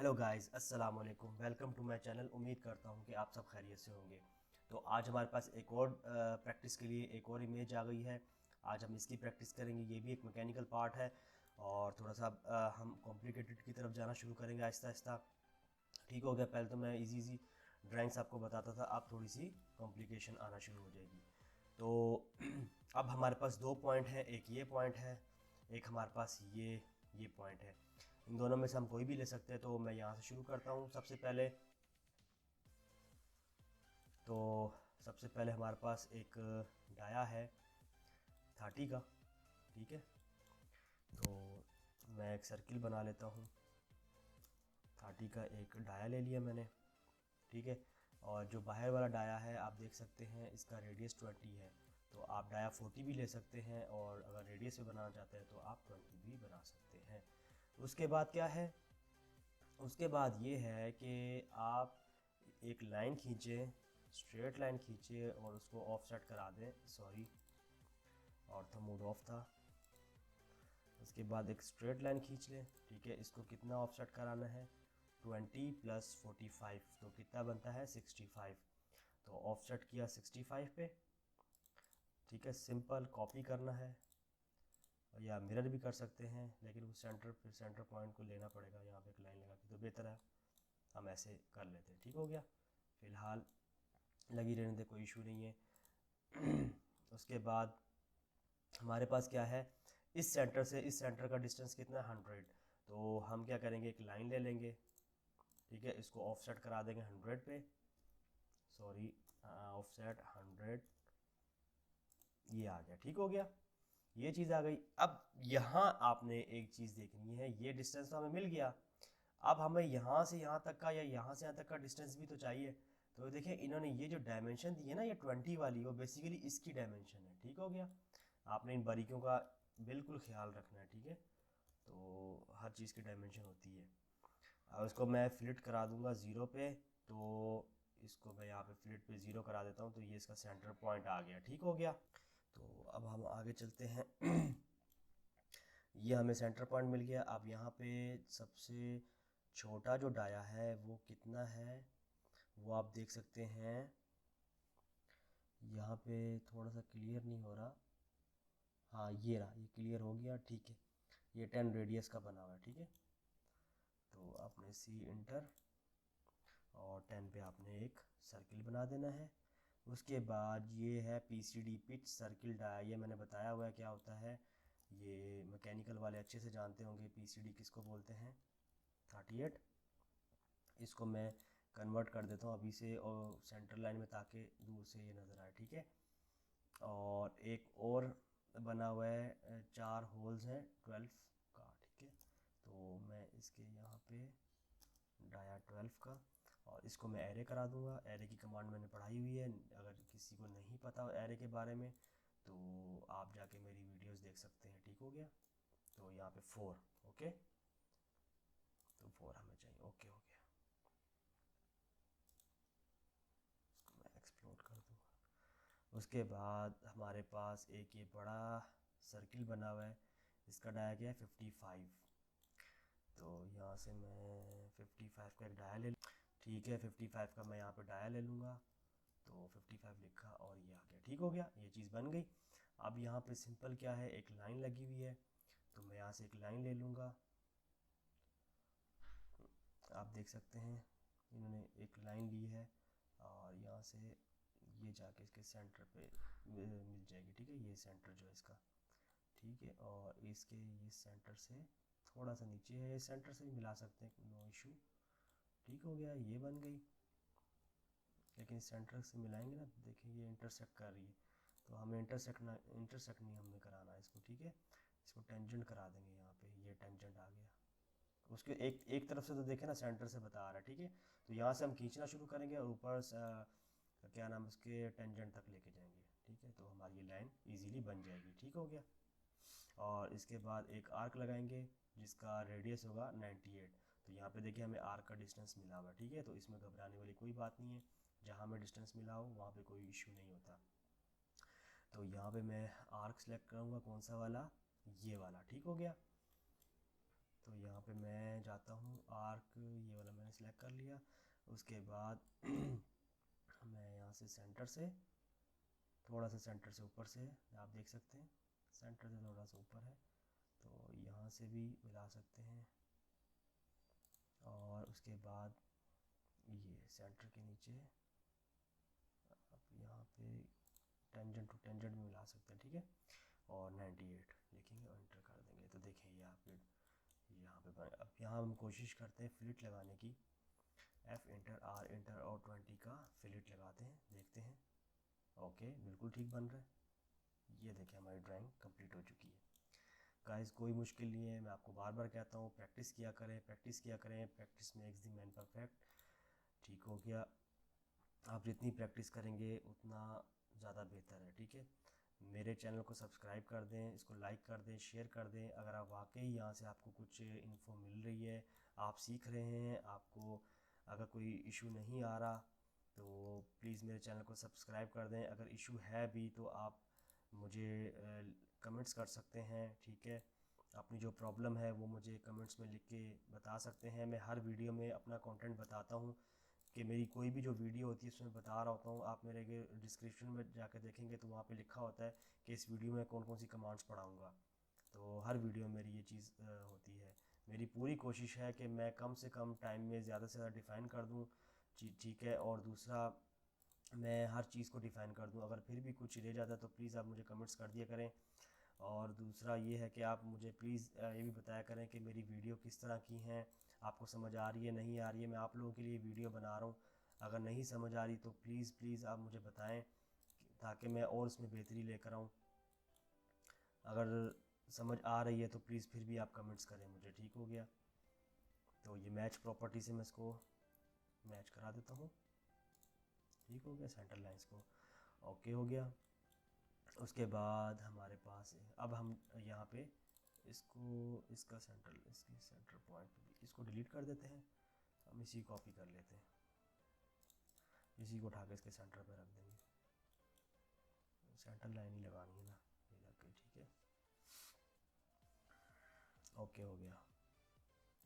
Hello guys, अस्सलाम वालेकुम। Welcome to my channel. उम्मीद करता हूँ कि आप सब खैरियत से होंगे। तो आज हमारे पास एक और प्रैक्टिस के लिए एक और इमेज आ गई है। आज हम इसकी प्रैक्टिस करेंगे। ये भी एक मैकेनिकल पार्ट है और थोड़ा सा हम कॉम्प्लिकेटेड की तरफ जाना शुरू करेंगे आहिस्ता आहिस्ता। ठीक हो गया। पहले तो मैं इजी ड्राइंग्स आपको बताता था, अब थोड़ी सी कॉम्प्लिकेशन आना शुरू हो जाएगी। तो अब हमारे पास दो पॉइंट हैं, एक ये पॉइंट है, एक हमारे पास ये पॉइंट है। इन दोनों में से हम कोई भी ले सकते हैं। तो मैं यहाँ से शुरू करता हूँ। सबसे पहले हमारे पास एक डाया है 30 का। ठीक है, तो मैं एक सर्किल बना लेता हूँ। 30 का एक डाया ले लिया मैंने। ठीक है, और जो बाहर वाला डाया है आप देख सकते हैं इसका रेडियस 20 है। तो आप डाया 40 भी ले सकते हैं और अगर रेडियस में बनाना चाहते हैं तो आप 20 भी बना सकते हैं। उसके बाद क्या है, उसके बाद ये है कि आप एक लाइन खींचें, स्ट्रेट लाइन खींचे और उसको ऑफसेट करा दें। सॉरी, और था मूड ऑफ था। उसके बाद एक स्ट्रेट लाइन खींच लें। ठीक है, इसको कितना ऑफसेट कराना है, 20 + 45, तो कितना बनता है 65। तो ऑफसेट किया 65 पे। ठीक है, सिंपल कॉपी करना है या मिरर भी कर सकते हैं, लेकिन उस सेंटर पॉइंट को लेना पड़ेगा। यहाँ पे एक लाइन लगा के तो बेहतर है, हम ऐसे कर लेते हैं। ठीक हो गया, फ़िलहाल लगी रहने दे, कोई इशू नहीं है। उसके बाद हमारे पास क्या है, इस सेंटर से इस सेंटर का डिस्टेंस कितना है 100। तो हम क्या करेंगे, एक लाइन ले लेंगे। ठीक है, इसको ऑफसेट करा देंगे 100 पे। सॉरी, ऑफसेट 100, ये आ गया। ठीक हो गया, ये चीज़ आ गई। अब यहाँ आपने एक चीज़ देखनी है, ये डिस्टेंस तो हमें मिल गया। अब हमें यहाँ से यहाँ तक का या यहाँ से यहाँ तक का डिस्टेंस भी तो चाहिए। तो देखिए, इन्होंने ये जो डायमेंशन दी है ना, ये 20 वाली, वो बेसिकली इसकी डायमेंशन है। ठीक हो गया, आपने इन बारीकियों का बिल्कुल ख्याल रखना है। ठीक है, तो हर चीज़ की डायमेंशन होती है। अब इसको मैं फ्लिट करा दूंगा 0 पे। तो इसको मैं यहाँ पे फ्लिट पे 0 करा देता हूँ, तो ये इसका सेंटर पॉइंट आ गया। ठीक हो गया, तो अब हम आगे चलते हैं। ये हमें सेंटर पॉइंट मिल गया। अब यहाँ पे सबसे छोटा जो डाया है वो कितना है, वो आप देख सकते हैं। यहाँ पे थोड़ा सा क्लियर नहीं हो रहा। हाँ, ये रहा, ये क्लियर हो गया। ठीक है, ये 10 रेडियस का बना हुआ है। ठीक है, तो आपने सी इंटर और 10 पे आपने एक सर्किल बना देना है। उसके बाद ये है पीसीडी, पिच सर्किल डाया। ये मैंने बताया हुआ है क्या होता है, ये मैकेनिकल वाले अच्छे से जानते होंगे पीसीडी किसको बोलते हैं। 38, इसको मैं कन्वर्ट कर देता हूँ अभी से और सेंटर लाइन में, ताकि दूर से ये नज़र आए। ठीक है, और एक और बना हुआ है, 4 होल्स हैं 12 का। ठीक है, तो मैं इसके यहाँ पे डाया 12 का, और इसको मैं एरे करा दूंगा। एरे की कमांड मैंने पढ़ाई हुई है, अगर किसी को नहीं पता एरे के बारे में तो आप जाके मेरी वीडियोस देख सकते हैं। ठीक हो गया, तो यहाँ पे 4, ओके, तो 4 हमें चाहिए। ओके हो गया, इसको मैं एक्सप्लोर कर दूंगा। उसके बाद हमारे पास एक ये बड़ा सर्किल बना हुआ है, इसका डाया गया है 55। तो यहाँ से मैं 55 का एक डाया ले। ठीक है, 55 का मैं यहाँ पे डाया ले लूँगा। तो 55 लिखा और ये आ गया। ठीक हो गया, ये चीज़ बन गई। अब यहाँ पे सिंपल क्या है, एक लाइन लगी हुई है, तो मैं यहाँ से एक लाइन ले लूँगा। आप देख सकते हैं इन्होंने एक लाइन ली है और यहाँ से ये जाके इसके सेंटर पे मिल जाएगी। ठीक है, ये सेंटर जो है इसका। ठीक है, और इसके ये सेंटर से थोड़ा सा नीचे है, इस सेंटर से भी मिला सकते हैं, नो इशू। ठीक हो गया, ये बन गई। लेकिन सेंटर से मिलाएंगे ना, देखिए ये इंटरसेक्ट कर रही है, तो हमें इंटरसेक्ट नहीं हमने कराना है इसको। ठीक है, इसको टेंजेंट करा देंगे। यहाँ पे ये टेंजेंट आ गया, उसके एक तरफ से तो देखें ना, सेंटर से बता रहा है। ठीक है, तो यहाँ से हम खींचना शुरू करेंगे और ऊपर क्या नाम, उसके टेंजेंट तक लेके जाएंगे। ठीक है, तो हमारी ये लाइन इजीली बन जाएगी। ठीक हो गया, और इसके बाद एक आर्क लगाएंगे जिसका रेडियस होगा 98। तो यहाँ पे देखिए हमें आर्क का डिस्टेंस मिला हुआ है। ठीक है, तो इसमें घबराने वाली कोई बात नहीं है, जहाँ हमें डिस्टेंस मिला हो वहाँ पे कोई इशू नहीं होता। तो यहाँ पे मैं आर्क सेलेक्ट करूँगा, कौन सा वाला, ये वाला। ठीक हो गया, तो यहाँ पे मैं जाता हूँ आर्क, ये वाला मैंने सेलेक्ट कर लिया। उसके बाद मैं यहाँ से सेंटर से थोड़ा सा, सेंटर से ऊपर से आप देख सकते हैं सेंटर से थोड़ा सा ऊपर है, तो यहाँ से भी मिला सकते हैं। और उसके बाद ये सेंटर के नीचे आप यहाँ पे टेंजेंट टू टेंजेंट में मिला सकते हैं, ठीक है। और 98 लिखेंगे और इंटर कर देंगे, तो देखें ये आपके यहाँ पे अब यहाँ हम कोशिश करते हैं फिलिट लगाने की। F इंटर, R इंटर और 20 का फिलिट लगाते हैं, देखते हैं। ओके, बिल्कुल ठीक बन रहा है। ये देखें हमारी ड्राइंग कंप्लीट हो चुकी है। गाइस कोई मुश्किल नहीं है, मैं आपको बार बार कहता हूँ प्रैक्टिस किया करें, प्रैक्टिस किया करें, practice makes the man perfect. ठीक हो गया। आप जितनी प्रैक्टिस करेंगे उतना ज़्यादा बेहतर है, ठीक है। मेरे चैनल को सब्सक्राइब कर दें, इसको लाइक कर दें, शेयर कर दें। अगर आप वाकई यहाँ से आपको कुछ इन्फो मिल रही है, आप सीख रहे हैं, आपको अगर कोई इशू नहीं आ रहा, तो प्लीज़ मेरे चैनल को सब्सक्राइब कर दें। अगर इशू है भी तो आप मुझे कमेंट्स कर सकते हैं, ठीक है। अपनी जो प्रॉब्लम है वो मुझे कमेंट्स में लिख के बता सकते हैं। मैं हर वीडियो में अपना कंटेंट बताता हूँ कि मेरी कोई भी जो वीडियो होती है उसमें बता रहा होता हूँ। आप मेरे डिस्क्रिप्शन में जाकर देखेंगे तो वहाँ पे लिखा होता है कि इस वीडियो में कौन कौन सी कमांड्स पढ़ाऊँगा। तो हर वीडियो में मेरी ये चीज़ होती है। मेरी पूरी कोशिश है कि मैं कम से कम टाइम में ज़्यादा से ज़्यादा डिफ़ाइन कर दूँ, ठीक है। और दूसरा, मैं हर चीज़ को डिफ़ाइन कर दूँ। अगर फिर भी कुछ रह जाता है तो प्लीज़ आप मुझे कमेंट्स कर दिया करें। और दूसरा ये है कि आप मुझे प्लीज़ ये भी बताया करें कि मेरी वीडियो किस तरह की हैं, आपको समझ आ रही है, नहीं आ रही है। मैं आप लोगों के लिए वीडियो बना रहा हूँ, अगर नहीं समझ आ रही तो प्लीज़ आप मुझे बताएं ताकि मैं और उसमें बेहतरी लेकर आऊँ। अगर समझ आ रही है तो प्लीज़ फिर भी आप कमेंट्स करें मुझे, ठीक हो गया। तो ये मैच प्रॉपर्टी से मैं इसको मैच करा देता हूँ, ठीक हो गया। सेंटर लाइंस को ओके हो गया। उसके बाद हमारे पास अब हम यहाँ पे इसको इसका सेंटर, इसकी सेंटर पॉइंट इसको डिलीट कर देते हैं। हम इसी कॉपी कर लेते हैं, इसी को उठा के इसके सेंटर पे रख देंगे। सेंटर लाइन ही लगानी है ना, ये लग गई, ठीक है। ओके हो गया।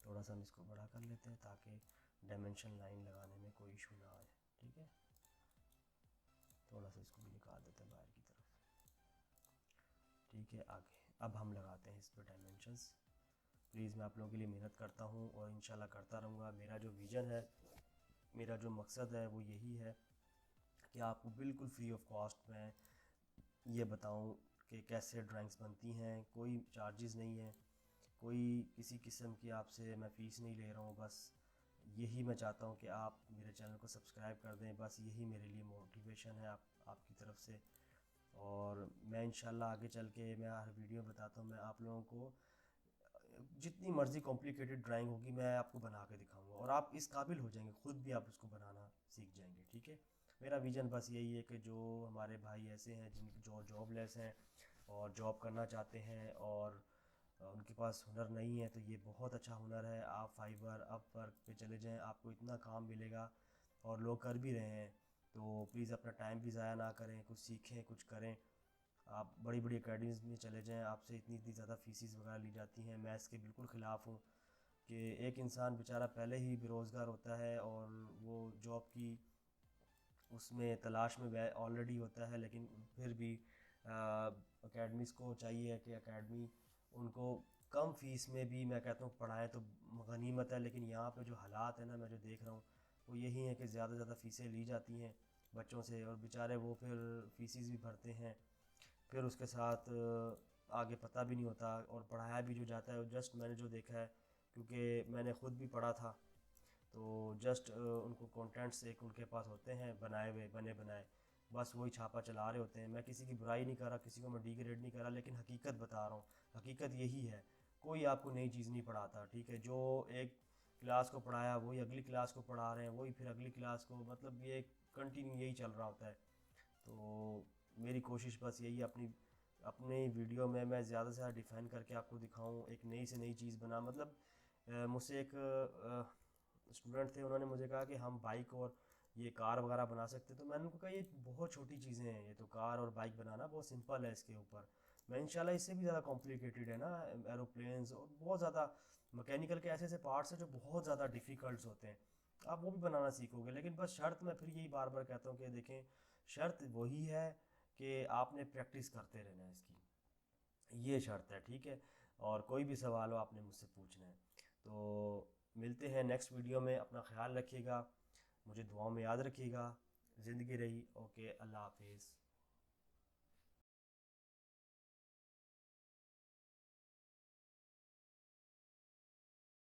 थोड़ा सा हम इसको बड़ा कर लेते हैं ताकि डायमेंशन लाइन लगाने में कोई इशू ना आए, ठीक है। थोड़ा सा इसको भी निकाल देते हैं बाहर की तरफ, ठीक है। आगे अब हम लगाते हैं इस पर डायमेंशंस। प्लीज़ मैं आप लोगों के लिए मेहनत करता हूँ और इंशाल्लाह करता रहूँगा। मेरा जो विज़न है, मेरा जो मकसद है वो यही है कि आपको बिल्कुल फ्री ऑफ कॉस्ट में ये बताऊँ कि कैसे ड्राइंग्स बनती हैं। कोई चार्जेस नहीं है, कोई किसी किस्म की आपसे मैं फ़ीस नहीं ले रहा हूँ। बस यही मैं चाहता हूँ कि आप मेरे चैनल को सब्सक्राइब कर दें, बस यही मेरे लिए मोटिवेशन है आपकी तरफ से। और मैं इंशाल्लाह आगे चल के मैं हर वीडियो बताता हूँ, मैं आप लोगों को जितनी मर्ज़ी कॉम्प्लिकेटेड ड्राइंग होगी मैं आपको बना के दिखाऊंगा और आप इस काबिल हो जाएंगे, ख़ुद भी आप उसको बनाना सीख जाएंगे, ठीक है। मेरा विज़न बस यही है कि जो हमारे भाई ऐसे हैं जो जॉबलेस हैं और जॉब करना चाहते हैं और उनके पास हुनर नहीं है, तो ये बहुत अच्छा हुनर है। आप फाइवर, अपवर्क पे चले जाएं, आपको इतना काम मिलेगा और लोग कर भी रहे हैं। तो प्लीज़ अपना टाइम भी ज़ाया ना करें, कुछ सीखें, कुछ करें। आप बड़ी बड़ी अकेडमीज़ में चले जाएं, आपसे इतनी ज़्यादा फ़ीसिस वगैरह ली जाती हैं। मैं इसके बिल्कुल ख़िलाफ़ हूँ कि एक इंसान बेचारा पहले ही बेरोज़गार होता है और वो जॉब की उसमें तलाश में वह ऑलरेडी होता है, लेकिन फिर भी अकेडमीज़ को चाहिए कि अकेडमी उनको कम फ़ीस में भी, मैं कहता हूँ, पढ़ाएं तो गनीमत है। लेकिन यहाँ पे जो हालात है ना, मैं जो देख रहा हूँ वो यही है कि ज़्यादा ज़्यादा फ़ीसें ली जाती हैं बच्चों से और बेचारे वो फिर फ़ीसिस भी भरते हैं, फिर उसके साथ आगे पता भी नहीं होता और पढ़ाया भी जो जाता है जस्ट, मैंने जो देखा है क्योंकि मैंने ख़ुद भी पढ़ा था, तो जस्ट उनको कंटेंट्स एक उनके पास होते हैं बनाए हुए, बने बनाए, बस वही छापा चला रहे होते हैं। मैं किसी की बुराई नहीं कर रहा, किसी को मैं डिग्रेड नहीं कर रहा, लेकिन हकीकत बता रहा हूँ। हकीकत यही है, कोई आपको नई चीज़ नहीं पढ़ाता, ठीक है। जो एक क्लास को पढ़ाया वही अगली क्लास को पढ़ा रहे हैं, वही फिर अगली क्लास को, मतलब ये कंटिन्यू यही चल रहा होता है। तो मेरी कोशिश बस यही है, अपनी वीडियो में मैं ज़्यादा से ज़्यादा डिफ़ाइन करके आपको दिखाऊँ, एक नई से नई चीज़ बना। मतलब मुझसे एक स्टूडेंट थे, उन्होंने मुझे कहा कि हम बाइक और ये कार वगैरह बना सकते, तो मैंने उनको कहा ये बहुत छोटी चीज़ें हैं, ये तो कार और बाइक बनाना बहुत सिंपल है इसके ऊपर। मैं इंशाल्लाह इससे भी ज़्यादा कॉम्प्लिकेटेड है ना, एरोप्लेन्स और बहुत ज़्यादा मैकेनिकल के ऐसे ऐसे पार्ट्स हैं जो बहुत ज़्यादा डिफ़िकल्ट्स होते हैं, आप वो भी बनाना सीखोगे। लेकिन बस शर्त मैं फिर यही बार बार कहता हूँ कि देखें, शर्त वही है कि आपने प्रैक्टिस करते रहना है इसकी, ये शर्त है, ठीक है। और कोई भी सवाल हो आपने मुझसे पूछना है। तो मिलते हैं नेक्स्ट वीडियो में, अपना ख्याल रखिएगा, मुझे दुआओं में याद रखिएगा। ज़िंदगी रही। ओके, अल्लाह हाफिज़।